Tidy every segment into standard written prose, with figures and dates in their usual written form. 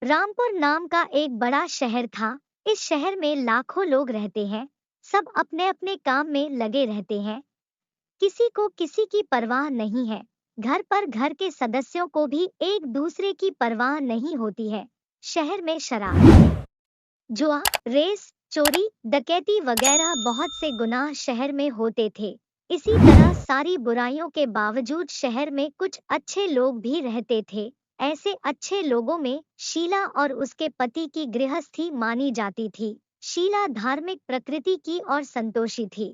रामपुर नाम का एक बड़ा शहर था। इस शहर में लाखों लोग रहते हैं। सब अपने अपने काम में लगे रहते हैं। किसी को किसी की परवाह नहीं है। घर पर घर के सदस्यों को भी एक दूसरे की परवाह नहीं होती है। शहर में शराब, जुआ, रेस, चोरी, डकैती वगैरह बहुत से गुनाह शहर में होते थे। इसी तरह सारी बुराइयों के बावजूद शहर में कुछ अच्छे लोग भी रहते थे। ऐसे अच्छे लोगों में शीला और उसके पति की गृहस्थी मानी जाती थी। शीला धार्मिक प्रकृति की और संतोषी थी।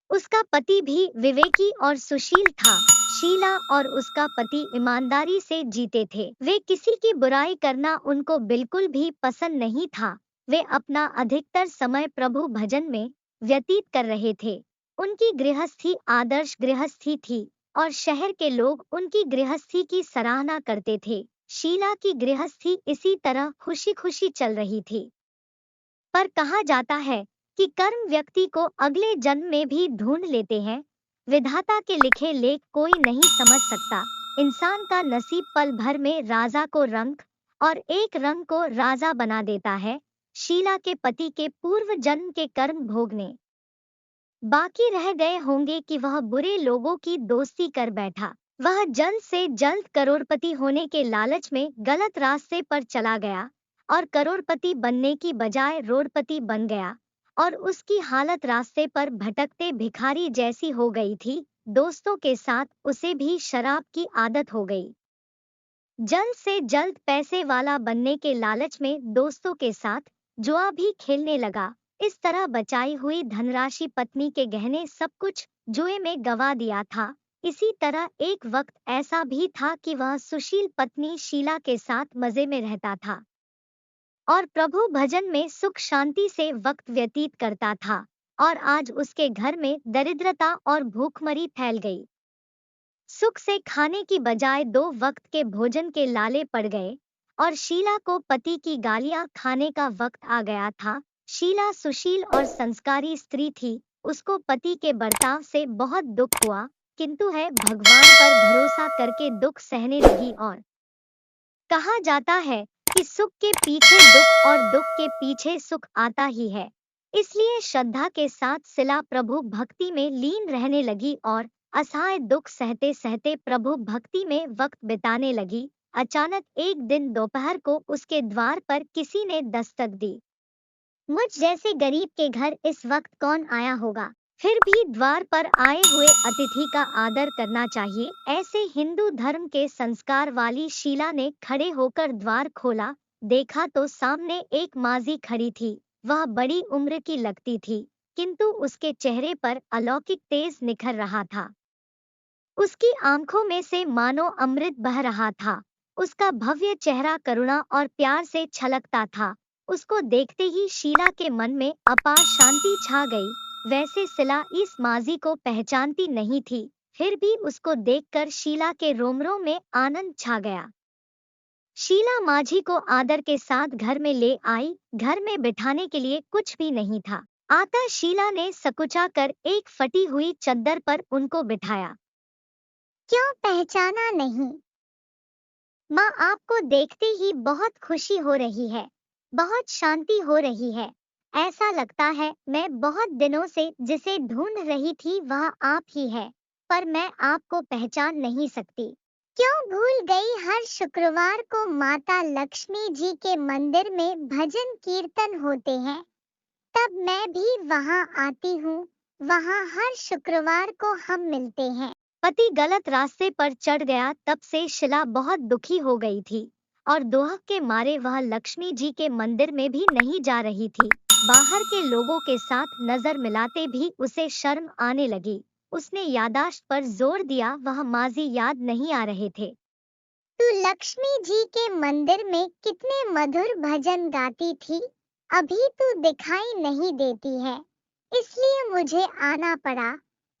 उसका पति भी विवेकी और सुशील था। शीला और उसका पति ईमानदारी से जीते थे। वे किसी की बुराई करना उनको बिल्कुल भी पसंद नहीं था। वे अपना अधिकतर समय प्रभु भजन में व्यतीत कर रहे थे। उनकी गृहस्थी आदर्श गृहस्थी थी और शहर के लोग उनकी गृहस्थी की सराहना करते थे। शीला की गृहस्थी इसी तरह खुशी खुशी चल रही थी। पर कहा जाता है कि कर्म व्यक्ति को अगले जन्म में भी ढूंढ लेते हैं। विधाता के लिखे लेख कोई नहीं समझ सकता। इंसान का नसीब पल भर में राजा को रंक और एक रंग को राजा बना देता है। शीला के पति के पूर्व जन्म के कर्म भोगने बाकी रह गए होंगे कि वह बुरे लोगों की दोस्ती कर बैठा। वह जल्द से जल्द करोड़पति होने के लालच में गलत रास्ते पर चला गया और करोड़पति बनने की बजाय रोडपति बन गया और उसकी हालत रास्ते पर भटकते भिखारी जैसी हो गई थी। दोस्तों के साथ उसे भी शराब की आदत हो गई। जल्द से जल्द पैसे वाला बनने के लालच में दोस्तों के साथ जुआ भी खेलने लगा। इस तरह बचाई हुई धनराशि, पत्नी के गहने, सब कुछ जुए में गवा दिया था। इसी तरह एक वक्त ऐसा भी था कि वह सुशील पत्नी शीला के साथ मजे में रहता था और प्रभु भजन में सुख शांति से वक्त व्यतीत करता था। और आज उसके घर में दरिद्रता और भूखमरी फैल गई। सुख से खाने की बजाय 2 वक्त के भोजन के लाले पड़ गए और शीला को पति की गालियां खाने का वक्त आ गया था। शीला सुशील और संस्कारी स्त्री थी। उसको पति के बर्ताव से बहुत दुख हुआ, किंतु है भगवान पर भरोसा करके दुख सहने लगी। और कहा जाता है कि सुख के पीछे दुख और दुख के पीछे सुख आता ही है। इसलिए श्रद्धा के साथ शिला प्रभु भक्ति में लीन रहने लगी और असहाय दुख सहते सहते प्रभु भक्ति में वक्त बिताने लगी। अचानक एक दिन दोपहर को उसके द्वार पर किसी ने दस्तक दी। मुझ जैसे गरीब के घर इस वक्त कौन आया होगा? फिर भी द्वार पर आए हुए अतिथि का आदर करना चाहिए। ऐसे हिंदू धर्म के संस्कार वाली शीला ने खड़े होकर द्वार खोला। देखा तो सामने एक माजी खड़ी थी। वह बड़ी उम्र की लगती थी, किंतु उसके चेहरे पर अलौकिक तेज निखर रहा था। उसकी आंखों में से मानो अमृत बह रहा था। उसका भव्य चेहरा करुणा और प्यार से छलकता था। उसको देखते ही शीला के मन में अपार शांति छा गई। वैसे शिला इस माजी को पहचानती नहीं थी, फिर भी उसको देखकर शीला के रोमरों में आनंद छा गया। शीला माझी को आदर के साथ घर में ले आई। घर में बिठाने के लिए कुछ भी नहीं था। आता शीला ने सकुचा कर एक फटी हुई चद्दर पर उनको बिठाया। क्यों पहचाना नहीं? माँ, आपको देखते ही बहुत खुशी हो रही है, बहुत शांति हो रही है। ऐसा लगता है मैं बहुत दिनों से जिसे ढूंढ रही थी वह आप ही है, पर मैं आपको पहचान नहीं सकती। क्यों भूल गई? हर शुक्रवार को माता लक्ष्मी जी के मंदिर में भजन कीर्तन होते हैं, तब मैं भी वहाँ आती हूँ। वहाँ हर शुक्रवार को हम मिलते हैं। पति गलत रास्ते पर चढ़ गया, तब से शिला बहुत दुखी हो गई थी और दोह के मारे वह लक्ष्मी जी के मंदिर में भी नहीं जा रही थी। बाहर के लोगों के साथ नजर मिलाते भी उसे शर्म आने लगी। उसने यादाश्त पर जोर दिया, वह माजी याद नहीं आ रहे थे। तू लक्ष्मी जी के मंदिर में कितने मधुर भजन गाती थी, अभी तू दिखाई नहीं देती है, इसलिए मुझे आना पड़ा।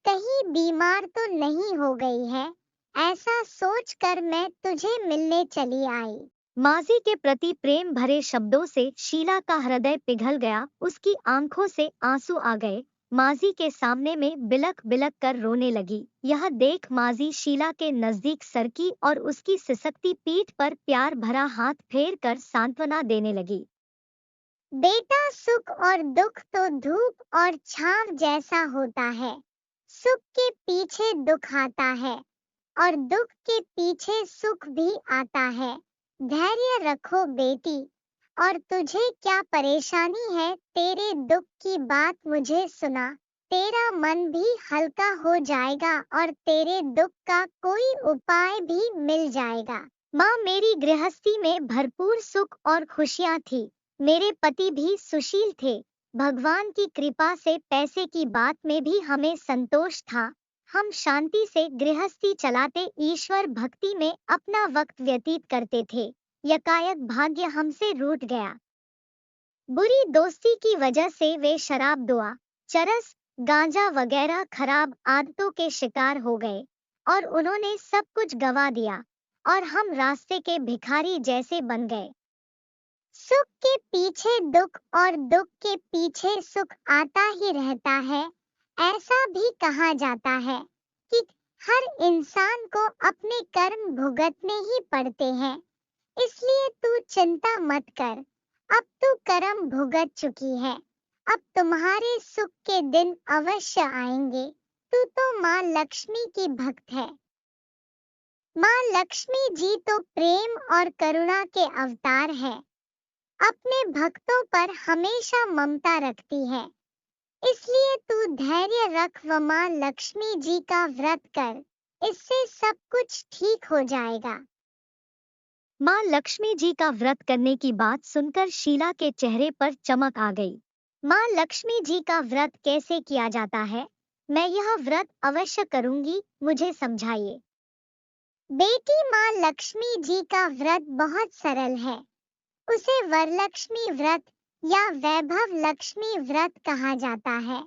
कहीं बीमार तो नहीं हो गई है? ऐसा सोचकर मैं तुझे मिलने चली आई। माजी के प्रति प्रेम भरे शब्दों से शीला का हृदय पिघल गया। उसकी आंखों से आंसू आ गए। माजी के सामने में बिलक बिलक कर रोने लगी। यह देख माजी शीला के नजदीक सरकी और उसकी सिसकती पीठ पर प्यार भरा हाथ फेर कर सांत्वना देने लगी। बेटा, सुख और दुख तो धूप और छांव जैसा होता है। सुख के पीछे दुख आता है और दुख के पीछे सुख भी आता है। धैर्य रखो बेटी। और तुझे क्या परेशानी है? तेरे दुख की बात मुझे सुना। तेरा मन भी हल्का हो जाएगा और तेरे दुख का कोई उपाय भी मिल जाएगा। माँ, मेरी गृहस्थी में भरपूर सुख और खुशियाँ थी। मेरे पति भी सुशील थे। भगवान की कृपा से पैसे की बात में भी हमें संतोष था। हम शांति से गृहस्थी चलाते ईश्वर भक्ति में अपना वक्त व्यतीत करते थे। यकायक भाग्य हमसे रूठ गया। बुरी दोस्ती की वजह से वे शराब, दुआ, चरस, गांजा वगैरह खराब आदतों के शिकार हो गए और उन्होंने सब कुछ गंवा दिया और हम रास्ते के भिखारी जैसे बन गए। सुख के पीछे दुख और दुख के पीछे सुख आता ही रहता है। ऐसा भी कहा जाता है कि हर इंसान को अपने कर्म भुगतने ही पड़ते हैं। इसलिए तू चिंता मत कर। अब तू कर्म भुगत चुकी है। अब तुम्हारे सुख के दिन अवश्य आएंगे। तू तो माँ लक्ष्मी की भक्त है। माँ लक्ष्मी जी तो प्रेम और करुणा के अवतार है। अपने भक्तों पर हमेशा ममता रखती है। इसलिए तू धैर्य रख व माँ लक्ष्मी जी का व्रत कर। इससे सब कुछ ठीक हो जाएगा। माँ लक्ष्मी जी का व्रत करने की बात सुनकर शीला के चेहरे पर चमक आ गई। माँ लक्ष्मी जी का व्रत कैसे किया जाता है? मैं यह व्रत अवश्य करूंगी, मुझे समझाइए। बेटी, माँ लक्ष्मी जी का व्रत बहुत सरल है। उसे वरलक्ष्मी व्रत या वैभव लक्ष्मी व्रत कहा जाता है।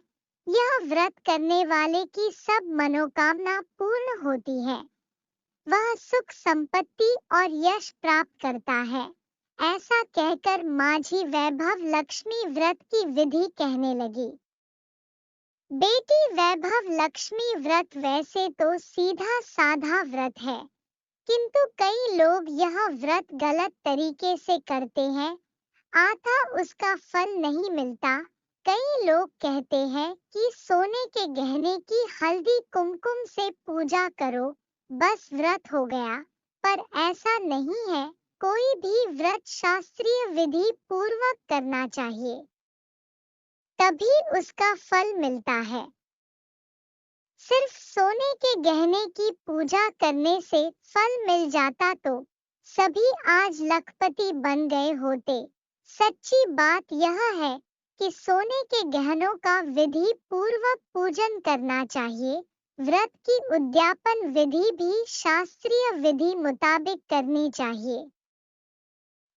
यह व्रत करने वाले की सब मनोकामना पूर्ण होती है। वह सुख, संपत्ति और यश प्राप्त करता है। ऐसा कहकर माझी वैभव लक्ष्मी व्रत की विधि कहने लगी। बेटी, वैभव लक्ष्मी व्रत वैसे तो सीधा साधा व्रत है, किंतु कई लोग यह व्रत गलत तरीके से करते हैं, अतः उसका फल नहीं मिलता। कई लोग कहते हैं कि सोने के गहने की हल्दी कुमकुम से पूजा करो, बस व्रत हो गया, पर ऐसा नहीं है। कोई भी व्रत शास्त्रीय विधि पूर्वक करना चाहिए, तभी उसका फल मिलता है। सिर्फ सोने के गहने की पूजा करने से फल मिल जाता तो सभी आज लखपति बन गए होते। सच्ची बात यह है कि सोने के गहनों का विधि पूर्वक पूजन करना चाहिए। व्रत की उद्यापन विधि भी शास्त्रीय विधि मुताबिक करनी चाहिए,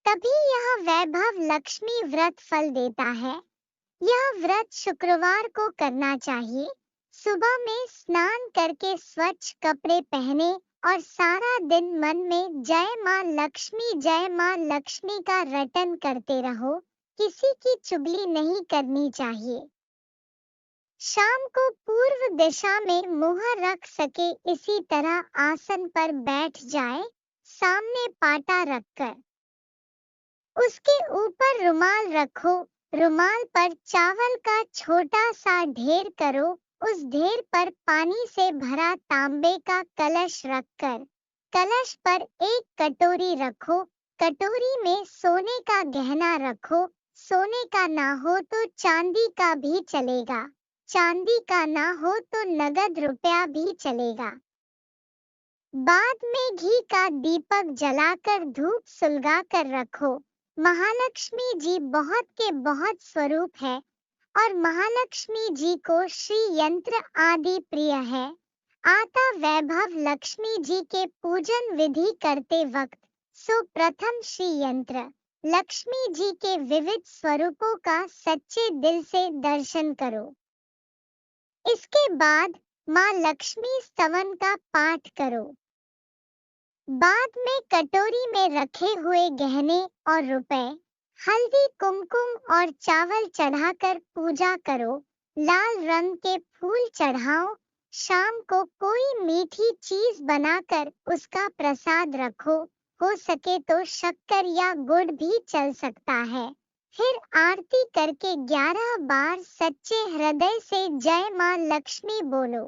तभी यह वैभव लक्ष्मी व्रत फल देता है। यह व्रत शुक्रवार को करना चाहिए। सुबह में स्नान करके स्वच्छ कपड़े पहने और सारा दिन मन में जय माँ लक्ष्मी का रटन करते रहो। किसी की चुगली नहीं करनी चाहिए। शाम को पूर्व दिशा में मुंह रख सके इसी तरह आसन पर बैठ जाए, सामने पाटा रखकर। उसके ऊपर रुमाल रखो। रुमाल पर चावल का छोटा सा ढेर करो। उस ढेर पर पानी से भरा तांबे का कलश रखकर कलश पर एक कटोरी रखो। कटोरी में सोने का गहना रखो। सोने का ना हो तो चांदी का भी चलेगा। चांदी का ना हो तो नगद रुपया भी चलेगा। बाद में घी का दीपक जलाकर धूप सुलगा कर रखो। महालक्ष्मी जी बहुत के बहुत स्वरूप है और महालक्ष्मी जी को श्री यंत्र आदि प्रिय है। आता वैभव लक्ष्मी जी के पूजन विधि करते वक्त सो प्रथम श्री यंत्र लक्ष्मी जी के विविध स्वरूपों का सच्चे दिल से दर्शन करो। इसके बाद माँ लक्ष्मी स्तवन का पाठ करो। बाद में कटोरी में रखे हुए गहने और रुपए, हल्दी, कुमकुम और चावल चढ़ाकर पूजा करो। लाल रंग के फूल चढ़ाओ। शाम को कोई मीठी चीज बनाकर उसका प्रसाद रखो। हो सके तो शक्कर या गुड़ भी चल सकता है। फिर आरती करके 11 बार सच्चे हृदय से जय मां लक्ष्मी बोलो।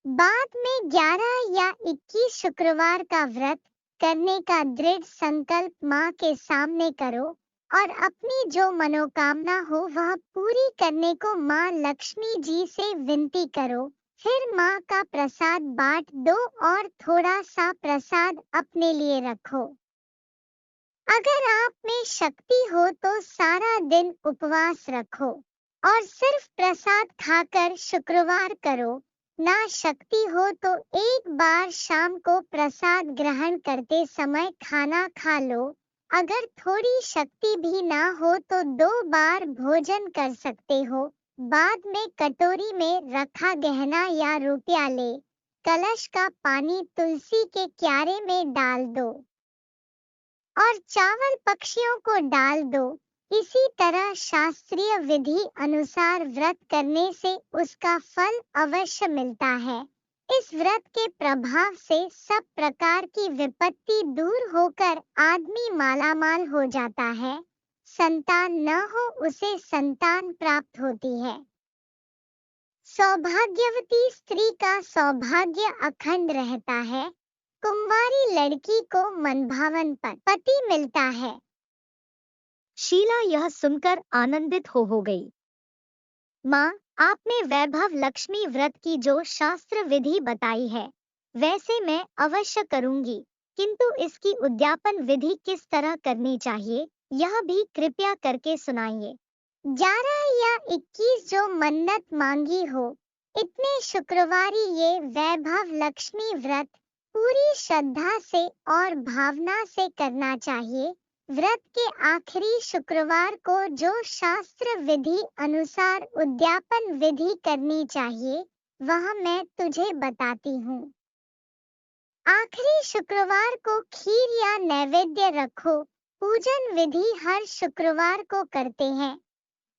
बाद में 11 या 21 शुक्रवार का व्रत करने का दृढ़ संकल्प मां के सामने करो और अपनी जो मनोकामना हो वह पूरी करने को मां लक्ष्मी जी से विनती करो। फिर मां का प्रसाद बांट दो और थोड़ा सा प्रसाद अपने लिए रखो। अगर आप में शक्ति हो तो सारा दिन उपवास रखो और सिर्फ प्रसाद खाकर शुक्रवार करो। ना शक्ति हो तो एक बार शाम को प्रसाद ग्रहण करते समय खाना खा लो। अगर थोड़ी शक्ति भी ना हो तो 2 बार भोजन कर सकते हो। बाद में कटोरी में रखा गहना या रुपया ले कलश का पानी तुलसी के क्यारे में डाल दो और चावल पक्षियों को डाल दो। इसी तरह शास्त्रीय विधि अनुसार व्रत करने से उसका फल अवश्य मिलता है। इस व्रत के प्रभाव से सब प्रकार की विपत्ति दूर होकर आदमी मालामाल हो जाता है। संतान न हो उसे संतान प्राप्त होती है। सौभाग्यवती स्त्री का सौभाग्य अखंड रहता है। कुंवारी लड़की को मनभावन पति मिलता है। शीला यह सुनकर आनंदित हो गई। माँ, आपने वैभव लक्ष्मी व्रत की जो शास्त्र विधि बताई है वैसे मैं अवश्य करूंगी, किंतु इसकी उद्यापन विधि किस तरह करनी चाहिए यह भी कृपया करके सुनाइए। 11 या 21 जो मन्नत मांगी हो, इतने शुक्रवारी ये वैभव लक्ष्मी व्रत पूरी श्रद्धा से और भावना से करना चाहिए। व्रत के आखिरी शुक्रवार को जो शास्त्र विधि अनुसार उद्यापन विधि करनी चाहिए वह मैं तुझे बताती हूँ। आखिरी शुक्रवार को खीर या नैवेद्य रखो। पूजन विधि हर शुक्रवार को करते हैं,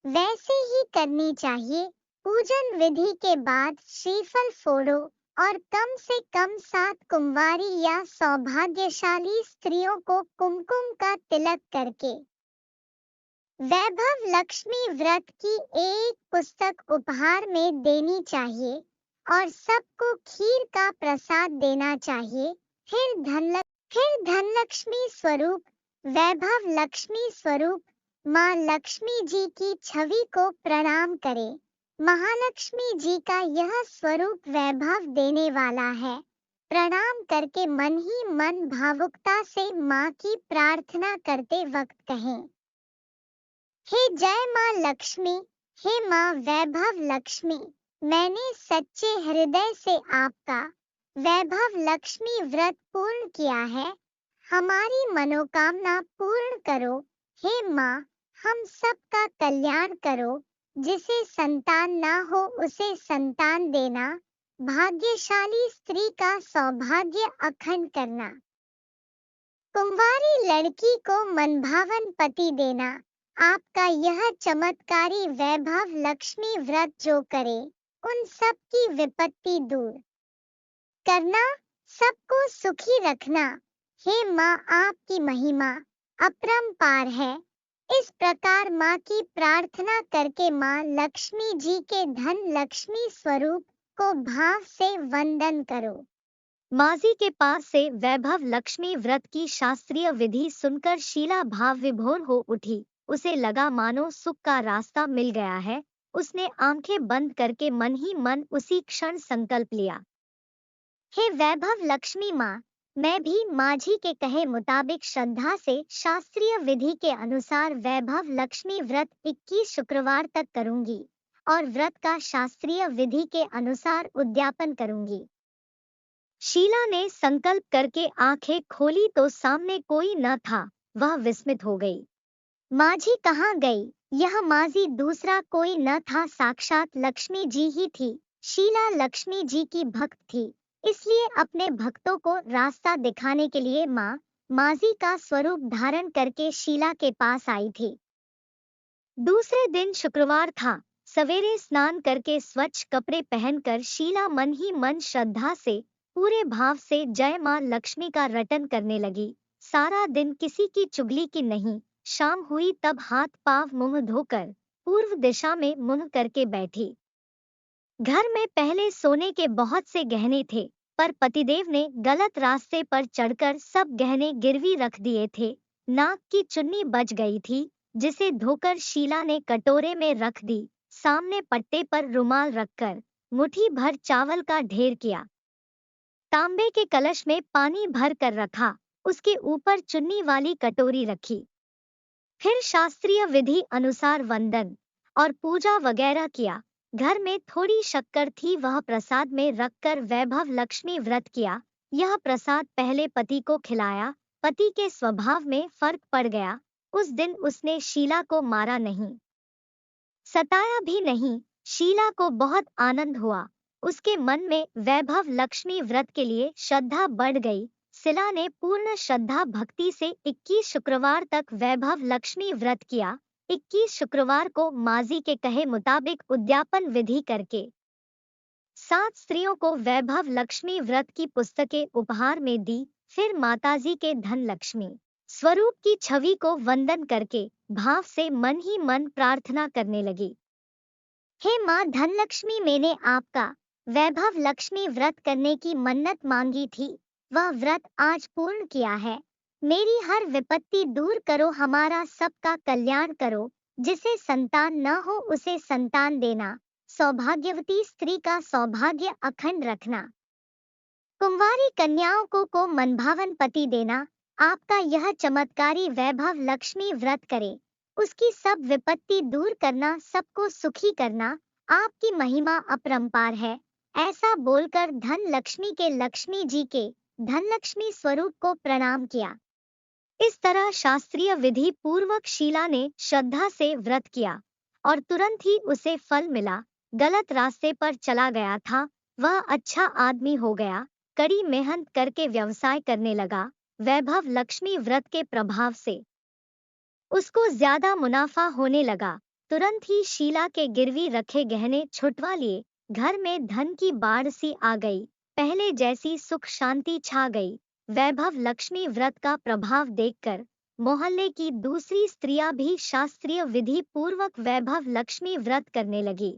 वैसे ही करनी चाहिए। पूजन विधि के बाद श्रीफल फोड़ो और कम से कम 7 कुंवारी या सौभाग्यशाली स्त्रियों को कुमकुम का तिलक करके वैभव लक्ष्मी व्रत की एक पुस्तक उपहार में देनी चाहिए और सबको खीर का प्रसाद देना चाहिए। फिर धनलक्ष्मी स्वरूप वैभव लक्ष्मी स्वरूप माँ लक्ष्मी जी की छवि को प्रणाम करें। महालक्ष्मी जी का यह स्वरूप वैभव देने वाला है। प्रणाम करके मन ही मन भावुकता से माँ की प्रार्थना करते वक्त कहें, हे जय माँ लक्ष्मी, हे माँ वैभव लक्ष्मी, मैंने सच्चे हृदय से आपका वैभव लक्ष्मी व्रत पूर्ण किया है। हमारी मनोकामना पूर्ण करो। हे माँ, हम सबका कल्याण करो। जिसे संतान ना हो उसे संतान देना। भाग्यशाली स्त्री का सौभाग्य अखंड करना। कुंवारी लड़की को मनभावन पति देना। आपका यह चमत्कारी वैभव लक्ष्मी व्रत जो करे उन सब की विपत्ति दूर करना, सबको सुखी रखना। हे माँ, आपकी महिमा अपरंपार है। इस प्रकार माँ की प्रार्थना करके माँ लक्ष्मी जी के धन लक्ष्मी स्वरूप को भाव से वंदन करो। माजी के पास से वैभव लक्ष्मी व्रत की शास्त्रीय विधि सुनकर शीला भाव विभोर हो उठी। उसे लगा मानो सुख का रास्ता मिल गया है। उसने आंखें बंद करके मन ही मन उसी क्षण संकल्प लिया, हे वैभव लक्ष्मी माँ, मैं भी माझी के कहे मुताबिक श्रद्धा से शास्त्रीय विधि के अनुसार वैभव लक्ष्मी व्रत 21 शुक्रवार तक करूंगी और व्रत का शास्त्रीय विधि के अनुसार उद्यापन करूंगी। शीला ने संकल्प करके आंखें खोली तो सामने कोई न था। वह विस्मित हो गई। माझी कहाँ गई? यह माझी दूसरा कोई न था, साक्षात लक्ष्मी जी ही थी। शीला लक्ष्मी जी की भक्त थी, इसलिए अपने भक्तों को रास्ता दिखाने के लिए माझी का स्वरूप धारण करके शीला के पास आई थी। दूसरे दिन शुक्रवार था। सवेरे स्नान करके स्वच्छ कपड़े पहनकर शीला मन ही मन श्रद्धा से पूरे भाव से जय मां लक्ष्मी का रटन करने लगी। सारा दिन किसी की चुगली की नहीं। शाम हुई तब हाथ पांव मुंह धोकर पूर्व दिशा में मुंह करके बैठी। घर में पहले सोने के बहुत से गहने थे, पर पतिदेव ने गलत रास्ते पर चढ़कर सब गहने गिरवी रख दिए थे। नाक की चुन्नी बच गई थी, जिसे धोकर शीला ने कटोरे में रख दी। सामने पट्टे पर रुमाल रखकर मुट्ठी भर चावल का ढेर किया। तांबे के कलश में पानी भर कर रखा, उसके ऊपर चुन्नी वाली कटोरी रखी। फिर शास्त्रीय विधि अनुसार वंदन और पूजा वगैरह किया। घर में थोड़ी शक्कर थी, वह प्रसाद में रखकर वैभव लक्ष्मी व्रत किया। यह प्रसाद पहले पति को खिलाया। पति के स्वभाव में फर्क पड़ गया। उस दिन उसने शीला को मारा नहीं, सताया भी नहीं। शीला को बहुत आनंद हुआ। उसके मन में वैभव लक्ष्मी व्रत के लिए श्रद्धा बढ़ गई। शीला ने पूर्ण श्रद्धा भक्ति से 21 शुक्रवार तक वैभव लक्ष्मी व्रत किया। 21 शुक्रवार को माजी के कहे मुताबिक उद्यापन विधि करके 7 स्त्रियों को वैभव लक्ष्मी व्रत की पुस्तकें उपहार में दी। फिर माताजी के धन लक्ष्मी स्वरूप की छवि को वंदन करके भाव से मन ही मन प्रार्थना करने लगी। हे माँ धनलक्ष्मी, मैंने आपका वैभव लक्ष्मी व्रत करने की मन्नत मांगी थी, वह व्रत आज पूर्ण किया है। मेरी हर विपत्ति दूर करो, हमारा सबका कल्याण करो। जिसे संतान न हो उसे संतान देना, सौभाग्यवती स्त्री का सौभाग्य अखंड रखना, कुंवारी कन्याओं को मनभावन पति देना। आपका यह चमत्कारी वैभव लक्ष्मी व्रत करे, उसकी सब विपत्ति दूर करना, सबको सुखी करना। आपकी महिमा अपरंपार है। ऐसा बोलकर धन लक्ष्मी के लक्ष्मी जी के धनलक्ष्मी स्वरूप को प्रणाम किया। इस तरह शास्त्रीय विधि पूर्वक शीला ने श्रद्धा से व्रत किया और तुरंत ही उसे फल मिला। गलत रास्ते पर चला गया था, वह अच्छा आदमी हो गया। कड़ी मेहनत करके व्यवसाय करने लगा। वैभव लक्ष्मी व्रत के प्रभाव से उसको ज्यादा मुनाफा होने लगा। तुरंत ही शीला के गिरवी रखे गहने छुटवा लिए। घर में धन की बाढ़ सी आ गई। पहले जैसी सुख शांति छा गई। वैभव लक्ष्मी व्रत का प्रभाव देखकर मोहल्ले की दूसरी स्त्रियां भी शास्त्रीय विधि पूर्वक वैभव लक्ष्मी व्रत करने लगी।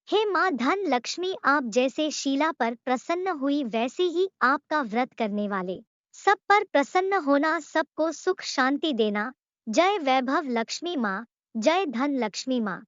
हे माँ धन लक्ष्मी, आप जैसे शीला पर प्रसन्न हुई, वैसे ही आपका व्रत करने वाले सब पर प्रसन्न होना, सबको सुख शांति देना। जय वैभव लक्ष्मी माँ, जय धन लक्ष्मी माँ।